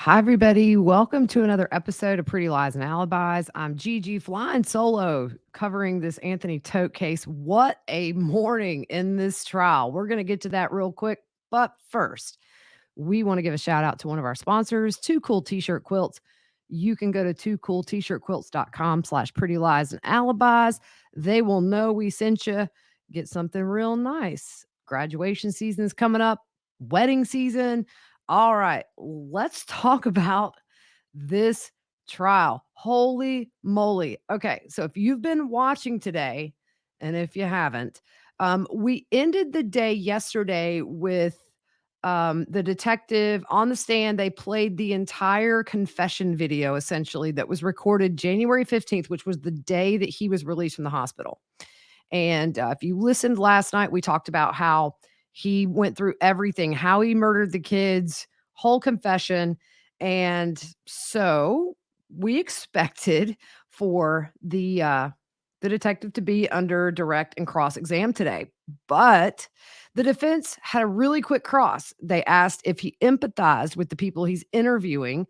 Hi, everybody. Welcome to another episode of Pretty Lies and Alibis. I'm Gigi flying solo covering this Anthony Todt case. What a morning in this trial. We're going to get to that real quick. But first, we want to give a shout out to one of our sponsors, Two Cool T-shirt Quilts. You can go to twocooltshirtquilts.com /pretty lies and alibis. They will know we sent you. Get something real nice. Graduation season is coming up, wedding season. All right, let's talk about this trial. Holy moly. Okay, so if you've been watching today, and if you haven't, we ended the day yesterday with the detective on the stand. They played the entire confession video essentially that was recorded January 15th, which was the day that he was released from the hospital. And if you listened last night, we talked about how he went through everything, how he murdered the kids, whole confession. And so we expected for the detective to be under direct and cross exam today. But the defense had a really quick cross. They asked if he empathized with the people he's interviewing,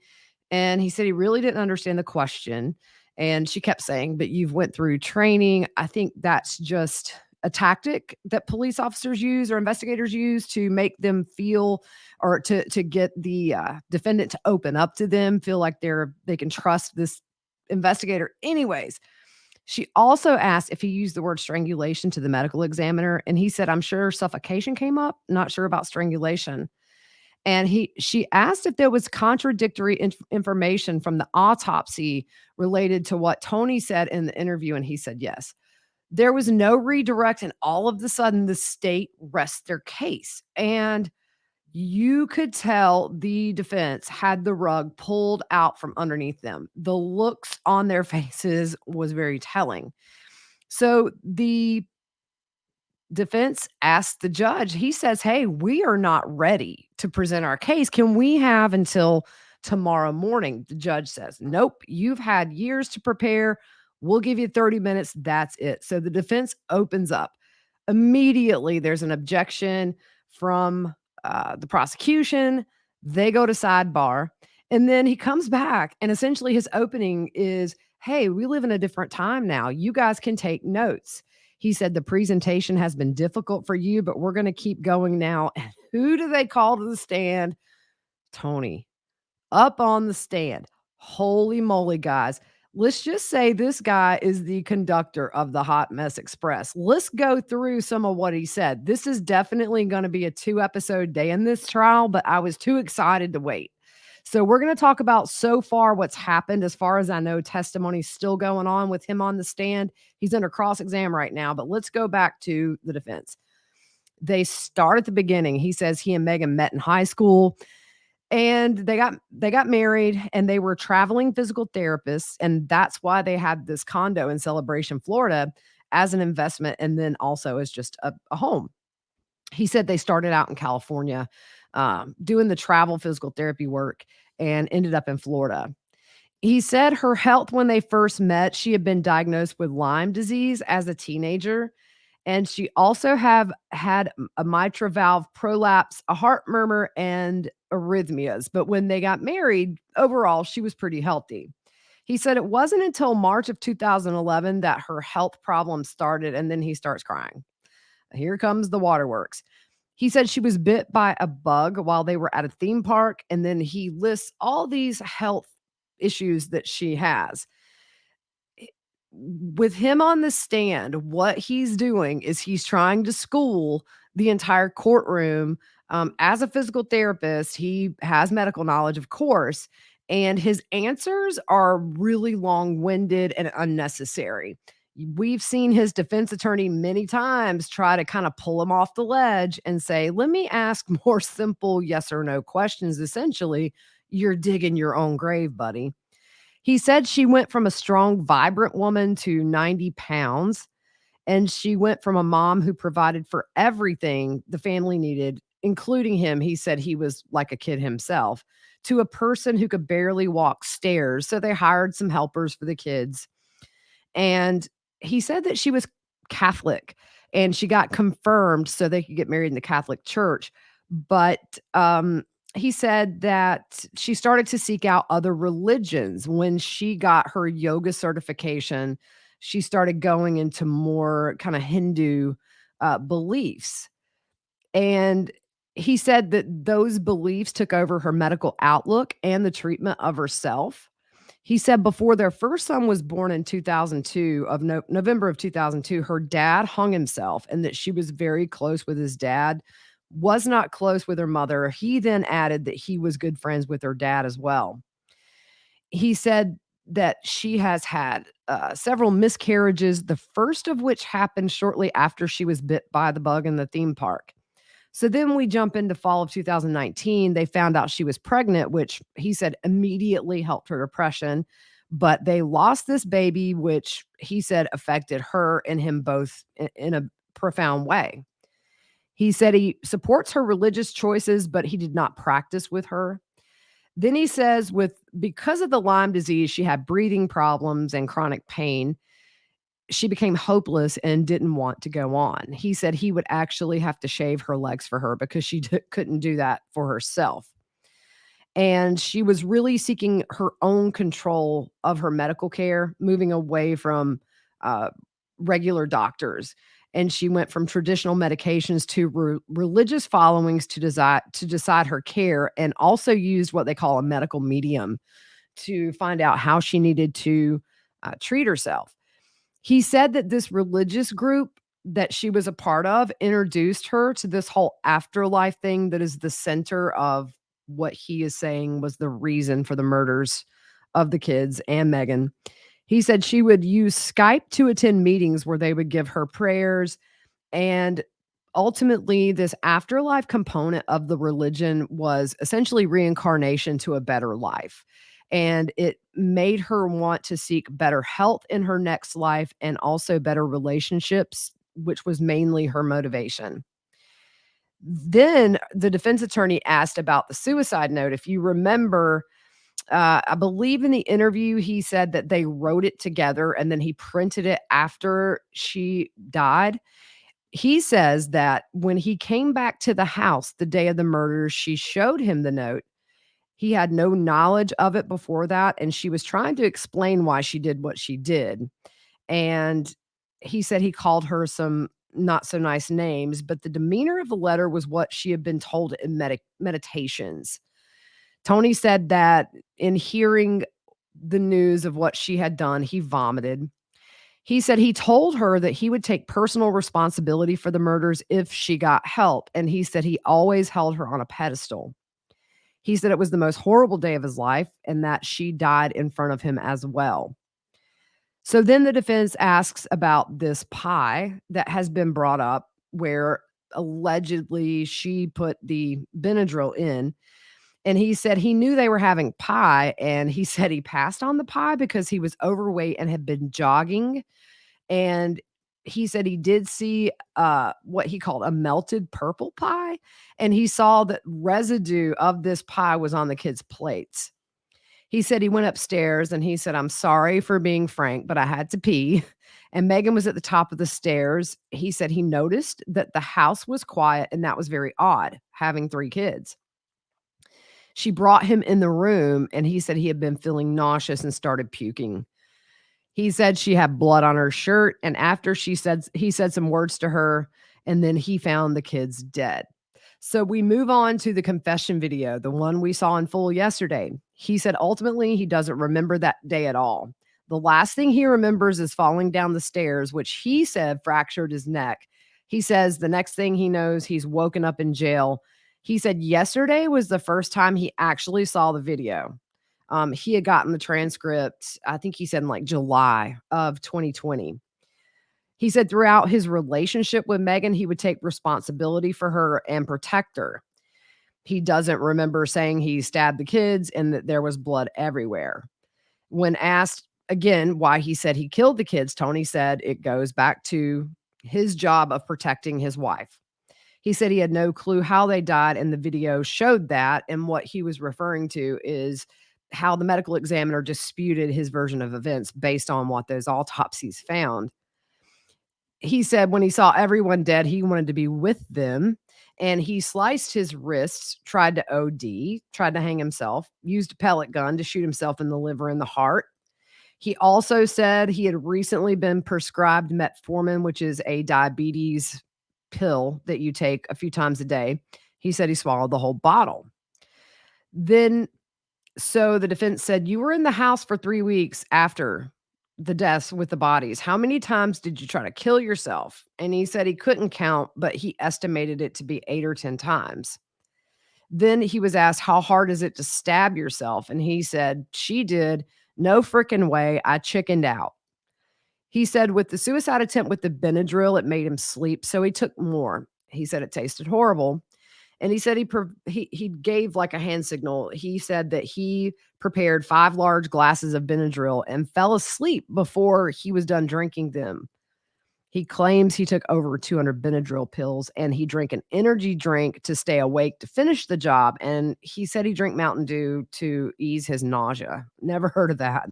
and he said he really didn't understand the question. And she kept saying, "But you've went through training." I think that's just a tactic that police officers use or investigators use to make them feel, or to get the defendant to open up to them, feel like they can trust this investigator. Anyways, she also asked if he used the word strangulation to the medical examiner, and he said, "I'm sure suffocation came up, not sure about strangulation." And she asked if there was contradictory information from the autopsy related to what Tony said in the interview, and he said yes. There was no redirect, and all of the sudden, the state rests their case. And you could tell the defense had the rug pulled out from underneath them. The looks on their faces was very telling. So the defense asked the judge, he says, "Hey, we are not ready to present our case. Can we have until tomorrow morning?" The judge says, "Nope, you've had years to prepare. We'll give you 30 minutes. That's it." So the defense opens up. Immediately, there's an objection from the prosecution. They go to sidebar. And then he comes back, and essentially his opening is, "Hey, we live in a different time now. You guys can take notes." He said, "The presentation has been difficult for you, but we're going to keep going now." And who do they call to the stand? Tony, up on the stand. Holy moly, guys. Let's just say this guy is the conductor of the Hot Mess Express. Let's go through some of what he said. This is definitely going to be a 2-episode day in this trial, but I was too excited to wait. So we're going to talk about so far what's happened. As far as I know, testimony's still going on with him on the stand. He's under cross exam right now, but let's go back to the defense. They start at the beginning. He says he and Megan met in high school, and they got married, and they were traveling physical therapists, and that's why they had this condo in Celebration, Florida, as an investment, and then also as just a home. He said they started out in California, doing the travel physical therapy work, and ended up in Florida. He said her health when they first met, she had been diagnosed with Lyme disease as a teenager, and she also have had a mitral valve prolapse, a heart murmur, and arrhythmias. But when they got married, overall, she was pretty healthy. He said it wasn't until March of 2011 that her health problems started, and then he starts crying. Here comes the waterworks. He said she was bit by a bug while they were at a theme park, and then he lists all these health issues that she has. With him on the stand, what he's doing is he's trying to school the entire courtroom. As a physical therapist, he has medical knowledge, of course, and his answers are really long winded and unnecessary. We've seen his defense attorney many times try to kind of pull him off the ledge and say, "Let me ask more simple yes or no questions." Essentially, you're digging your own grave, buddy. He said she went from a strong, vibrant woman to 90 pounds, and she went from a mom who provided for everything the family needed, including him. He said he was like a kid himself, to a person who could barely walk stairs. So they hired some helpers for the kids. And he said that she was Catholic, and she got confirmed so they could get married in the Catholic church. But He said that she started to seek out other religions. When she got her yoga certification, she started going into more kind of Hindu beliefs. And he said that those beliefs took over her medical outlook and the treatment of herself. He said before their first son was born in 2002 of November of 2002, her dad hung himself and that she was very close with his dad, was not close with her mother. He then added that he was good friends with her dad as well. He said that she has had several miscarriages, the first of which happened shortly after she was bit by the bug in the theme park. So then we jump into fall of 2019. They found out she was pregnant, which he said immediately helped her depression. But they lost this baby, which he said affected her and him both in a profound way. He said he supports her religious choices, but he did not practice with her. Then he says, with because of the Lyme disease, she had breathing problems and chronic pain. She became hopeless and didn't want to go on. He said he would actually have to shave her legs for her because she couldn't do that for herself. And she was really seeking her own control of her medical care, moving away from uh, regular doctors. And she went from traditional medications to religious followings to decide her care, and also used what they call a medical medium to find out how she needed to treat herself. He said that this religious group that she was a part of introduced her to this whole afterlife thing that is the center of what he is saying was the reason for the murders of the kids and Megan. He said she would use Skype to attend meetings where they would give her prayers, and ultimately, this afterlife component of the religion was essentially reincarnation to a better life. And it made her want to seek better health in her next life and also better relationships, which was mainly her motivation. Then the defense attorney asked about the suicide note. If you remember, I believe in the interview, he said that they wrote it together and then he printed it after she died. He says that when he came back to the house the day of the murders, she showed him the note. He had no knowledge of it before that, and she was trying to explain why she did what she did. And he said he called her some not so nice names, but the demeanor of the letter was what she had been told in meditations. Tony said that in hearing the news of what she had done, he vomited. He said he told her that he would take personal responsibility for the murders if she got help, and he said he always held her on a pedestal. He said it was the most horrible day of his life and that she died in front of him as well. So then the defense asks about this pie that has been brought up where allegedly she put the Benadryl in. And he said he knew they were having pie, and he said he passed on the pie because he was overweight and had been jogging. And he said he did see what he called a melted purple pie, and he saw that residue of this pie was on the kids' plates. He said he went upstairs and he said, "I'm sorry for being frank, but I had to pee." And Megan was at the top of the stairs. He said he noticed that the house was quiet, and that was very odd, having 3 kids. She brought him in the room, and he said he had been feeling nauseous and started puking. He said she had blood on her shirt, and after he said some words to her, and then he found the kids dead. So we move on to the confession video, the one we saw in full yesterday. He said ultimately he doesn't remember that day at all. The last thing he remembers is falling down the stairs, which he said fractured his neck. He says the next thing he knows, he's woken up in jail. He said yesterday was the first time he actually saw the video. He had gotten the transcript, I think he said in like July of 2020. He said throughout his relationship with Megan, he would take responsibility for her and protect her. He doesn't remember saying he stabbed the kids and that there was blood everywhere. When asked again why he said he killed the kids, Tony said it goes back to his job of protecting his wife. He said he had no clue how they died, and the video showed that. And what he was referring to is how the medical examiner disputed his version of events based on what those autopsies found. He said when he saw everyone dead, he wanted to be with them. and he sliced his wrists, tried to OD, tried to hang himself, used a pellet gun to shoot himself in the liver and the heart. He also said he had recently been prescribed metformin, which is a diabetes pill that you take a few times a day. He said he swallowed the whole bottle. Then so the defense said, "You were in the house for 3 weeks after the deaths with the bodies. How many times did you try to kill yourself?" And he said he couldn't count, but he estimated it to be 8 or 10 times. Then he was asked, "How hard is it to stab yourself?" And he said, "She did. No freaking way. I chickened out." He said with the suicide attempt with the Benadryl, it made him sleep, so he took more. He said it tasted horrible. And he said he gave like a hand signal. He said that he prepared 5 large glasses of Benadryl and fell asleep before he was done drinking them. He claims he took over 200 Benadryl pills and he drank an energy drink to stay awake to finish the job. And he said he drank Mountain Dew to ease his nausea. Never heard of that.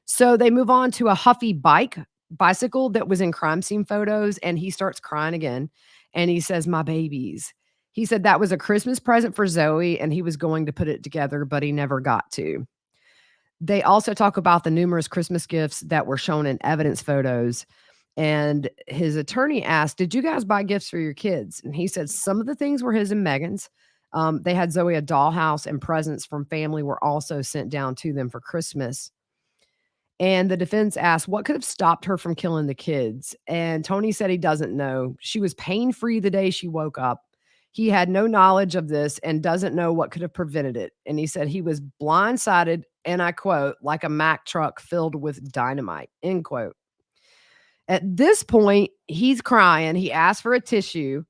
So they move on to a Huffy bicycle that was in crime scene photos, and he starts crying again, and he says, "My babies." He said that was a Christmas present for Zoe, and he was going to put it together, but he never got to. They also talk about the numerous Christmas gifts that were shown in evidence photos, and his attorney asked, "Did you guys buy gifts for your kids?" And he said some of the things were his and Megan's. They had Zoe a dollhouse, and presents from family were also sent down to them for Christmas. And the defense asked what could have stopped her from killing the kids. And Tony said he doesn't know. She was pain free the day she woke up. He had no knowledge of this and doesn't know what could have prevented it. And he said he was blindsided, and I quote, like a Mack truck filled with dynamite, end quote. At this point, he's crying. He asks for a tissue.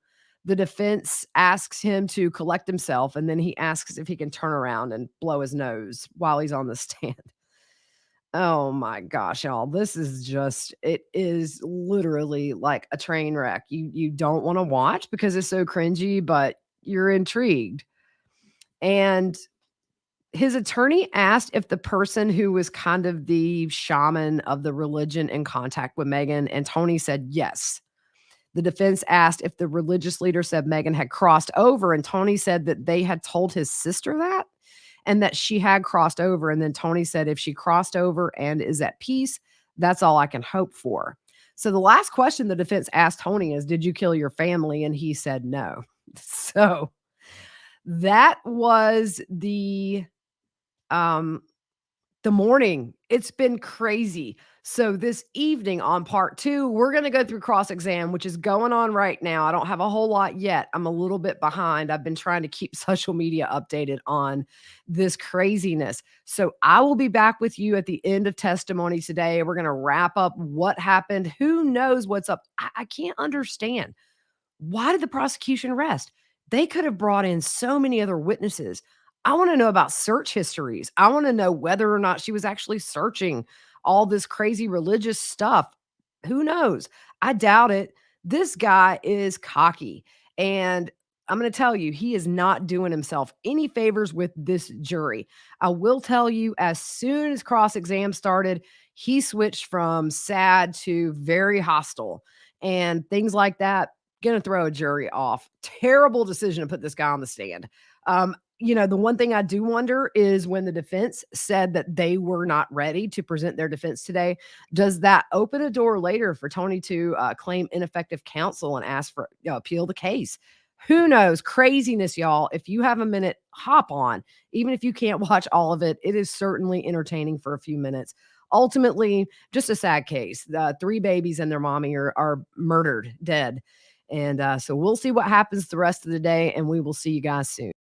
The defense asks him to collect himself, and then he asks if he can turn around and blow his nose while he's on the stand. Oh my gosh, y'all. This is just it is literally like a train wreck. You don't wanna watch because it's so cringy, but you're intrigued. And his attorney asked if the person who was kind of the shaman of the religion in contact with Megan, and Tony said yes. The defense asked if the religious leader said Megan had crossed over, and Tony said that they had told his sister that and that she had crossed over. And then Tony said, if she crossed over and is at peace, that's all I can hope for. So the last question the defense asked Tony is, did you kill your family? And he said no. So that was um the morning. It's been crazy. So this evening on part 2, we're gonna go through cross exam, which is going on right now. I don't have a whole lot yet. I'm a little bit behind. I've been trying to keep social media updated on this craziness. So I will be back with you at the end of testimony today. We're gonna wrap up what happened. Who knows what's up? I can't understand. Why did the prosecution arrest? They could have brought in so many other witnesses. I want to know about search histories. I want to know whether or not she was actually searching all this crazy religious stuff. Who knows? I doubt it. This guy is cocky. And I'm going to tell you, he is not doing himself any favors with this jury. I will tell you, as soon as cross exam started, he switched from sad to very hostile and things like that. Gonna throw a jury off. Terrible decision to put this guy on the stand. The one thing I do wonder is when the defense said that they were not ready to present their defense today, does that open a door later for Tony to claim ineffective counsel and ask for appeal the case? Who knows? Craziness, y'all. If you have a minute, hop on. Even if you can't watch all of it, it is certainly entertaining for a few minutes. Ultimately, just a sad case. The 3 babies and their mommy are murdered, dead. And so we'll see what happens the rest of the day, and we will see you guys soon.